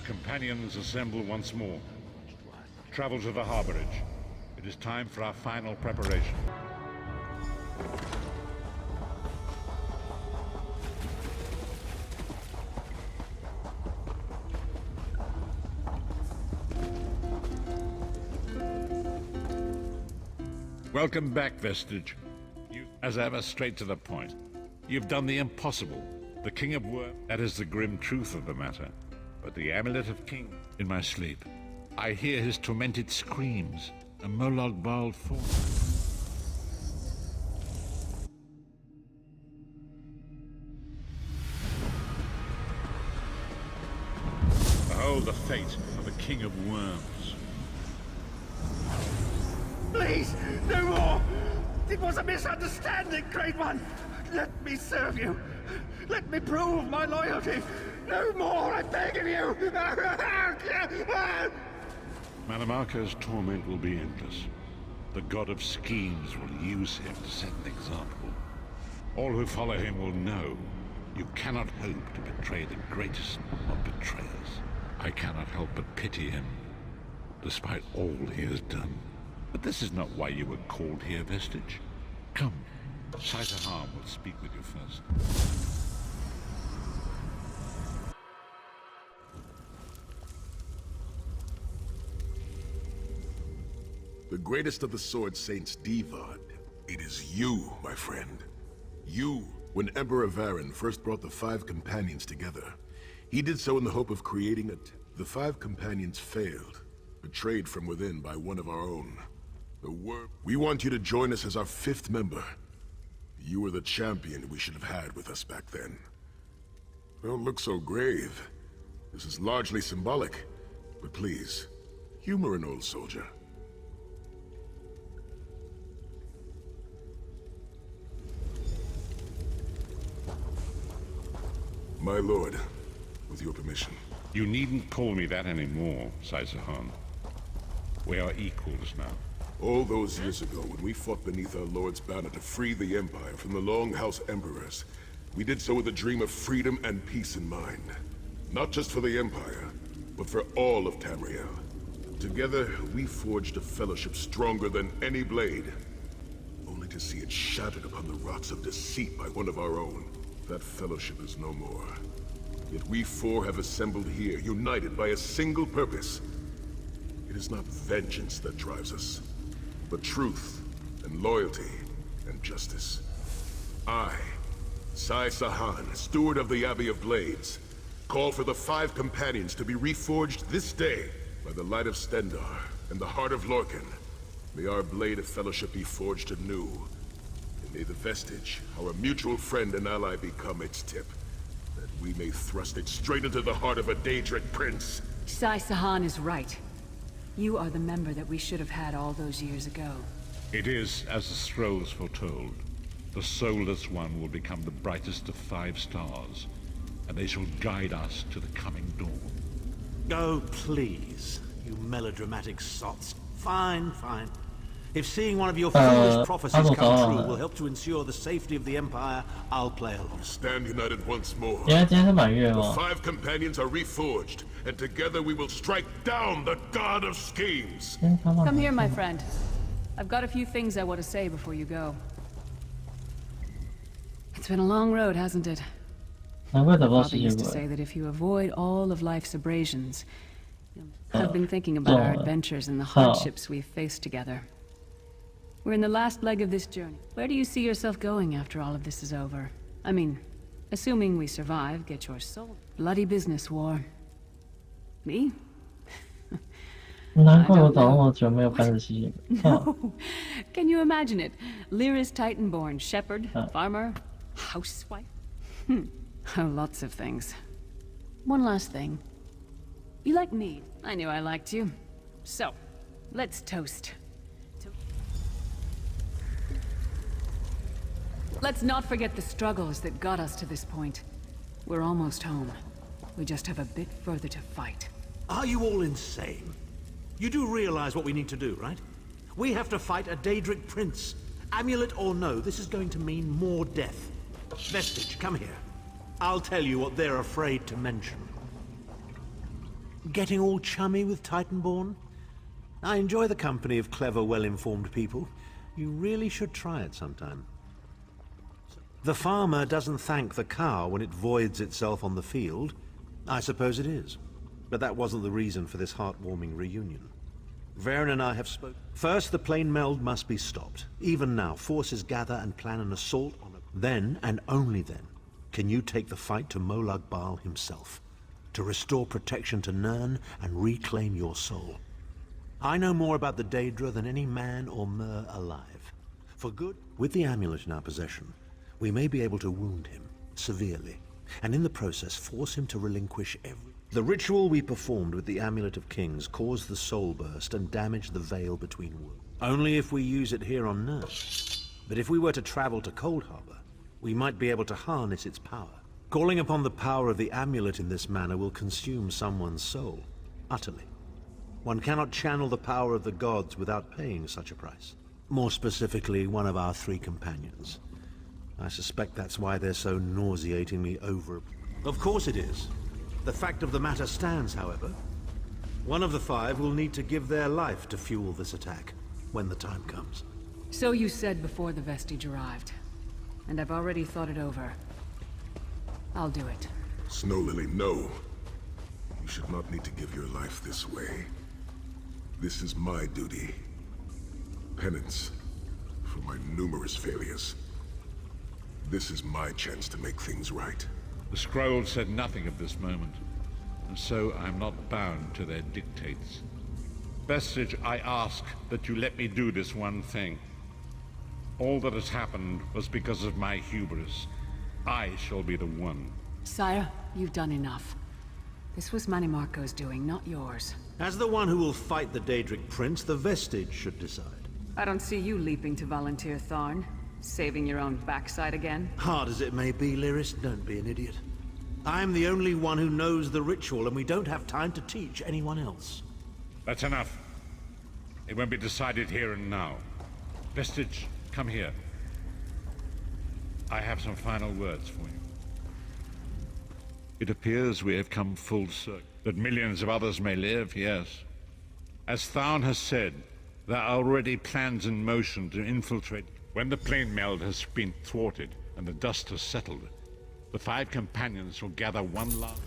Companions assemble once more. Travel to the harborage. It is time for our final preparation. Welcome back, Vestige. You, as ever, straight to the point. You've done the impossible. The King of Worm, that is the grim truth of the matter. But the Amulet of King, in my sleep, I hear his tormented screams, a Molog Baal form. Behold the fate of the King of Worms. Please, no more! It was a misunderstanding, Great One! Let me serve you! Let me prove my loyalty! No more, I beg of you! Manamako's torment will be endless. The god of schemes will use him to set an example. All who follow him will know you cannot hope to betray the greatest of betrayers. I cannot help but pity him, despite all he has done. But this is not why you were called here, Vestige. Come, Saitahan will speak with you first. The greatest of the Sword Saints, Divad. It is you, my friend. You, when Emperor Varen first brought the five companions together. He did so in the hope of creating it. The five companions failed, betrayed from within by one of our own. The Worm. We want you to join us as our fifth member. You were the champion we should have had with us back then. Don't look so grave. This is largely symbolic, but please, humor an old soldier. My lord, with your permission. You needn't call me that anymore, Saitahan. We are equals now. All those years ago, when we fought beneath our Lord's banner to free the Empire from the Longhouse Emperors, we did so with a dream of freedom and peace in mind. Not just for the Empire, but for all of Tamriel. Together, we forged a fellowship stronger than any blade, only to see it shattered upon the rocks of deceit by one of our own. That fellowship is no more. Yet we four have assembled here, united by a single purpose. It is not vengeance that drives us, but truth, and loyalty, and justice. I, Saitahan, steward of the Abbey of Blades, call for the five companions to be reforged this day by the light of Stendarr and the heart of Lorkhan. May our blade of fellowship be forged anew. May the Vestige, our mutual friend and ally, become its tip, that we may thrust it straight into the heart of a Daedric prince. Saitahan is right. You are the member that we should have had all those years ago. It is as the scrolls foretold. The soulless one will become the brightest of 5 stars, and they shall guide us to the coming dawn. Oh, please, you melodramatic sots. Fine, fine. If seeing one of your foolish prophecies come true will help to ensure the safety of the Empire, I'll play along. Stand united once more. 今天是满月 The 吗？ five companions are reforged, and together we will strike down the god of schemes. Come here, my friend. I've got a few things I want to say before you go. It's been a long road, hasn't it? 难怪找不到 Father 世界 used to 鬼。 say that if you avoid all of life's abrasions, I've been thinking about our adventures and the hardships we've faced together. We're in the last leg of this journey. Where do you see yourself going after all of this is over? I mean, assuming we survive, get your soul. Bloody business, War. Me? 难怪我找那么久没有办世界鬼。 No. Can you imagine it? Lyra's Titan-born shepherd, farmer, housewife? Oh, lots of things. One last thing. You like me. I knew I liked you. So, let's toast. Let's not forget the struggles that got us to this point. We're almost home. We just have a bit further to fight. Are you all insane? You do realize what we need to do, right? We have to fight a Daedric prince. Amulet or no, this is going to mean more death. Vestige, come here. I'll tell you what they're afraid to mention. Getting all chummy with Titanborn? I enjoy the company of clever, well-informed people. You really should try it sometime. The farmer doesn't thank the cow when it voids itself on the field. I suppose it is. But that wasn't the reason for this heartwarming reunion. Varen and I have spoken. First, the plane meld must be stopped. Even now, forces gather and plan an assault on it. Then, and only then, can you take the fight to Molag Bal himself, to restore protection to Nirn and reclaim your soul. I know more about the Daedra than any man or mer alive. For good, with the amulet in our possession, we may be able to wound him severely, and in the process force him to relinquish every... The ritual we performed with the Amulet of Kings caused the soul burst and damaged the veil between worlds. Only if we use it here on Nirn. But if we were to travel to Cold Harbor, we might be able to harness its power. Calling upon the power of the amulet in this manner will consume someone's soul, utterly. One cannot channel the power of the gods without paying such a price. More specifically, one of our 3 companions. I suspect that's why they're so nauseatingly over... Of course it is. The fact of the matter stands, however. One of the 5 will need to give their life to fuel this attack, when the time comes. So you said before the vestige arrived. And I've already thought it over. I'll do it. Snow Lily, no. You should not need to give your life this way. This is my duty. Penance for my numerous failures. This is my chance to make things right. The scroll said nothing of this moment, and so I'm not bound to their dictates. Vestige, I ask that you let me do this one thing. All that has happened was because of my hubris. I shall be the one. Sire, you've done enough. This was Manimarco's doing, not yours. As the one who will fight the Daedric Prince, the Vestige should decide. I don't see you leaping to volunteer, Tharn. Saving your own backside again? Hard as it may be, Lyris, don't be an idiot. I'm the only one who knows the ritual, and we don't have time to teach anyone else. That's enough. It won't be decided here and now. Vestige, come here. I have some final words for you. It appears we have come full circle. That millions of others may live, yes. As Tharn has said, there are already plans in motion to infiltrate. When the plane meld has been thwarted and the dust has settled, the 5 companions will gather one last...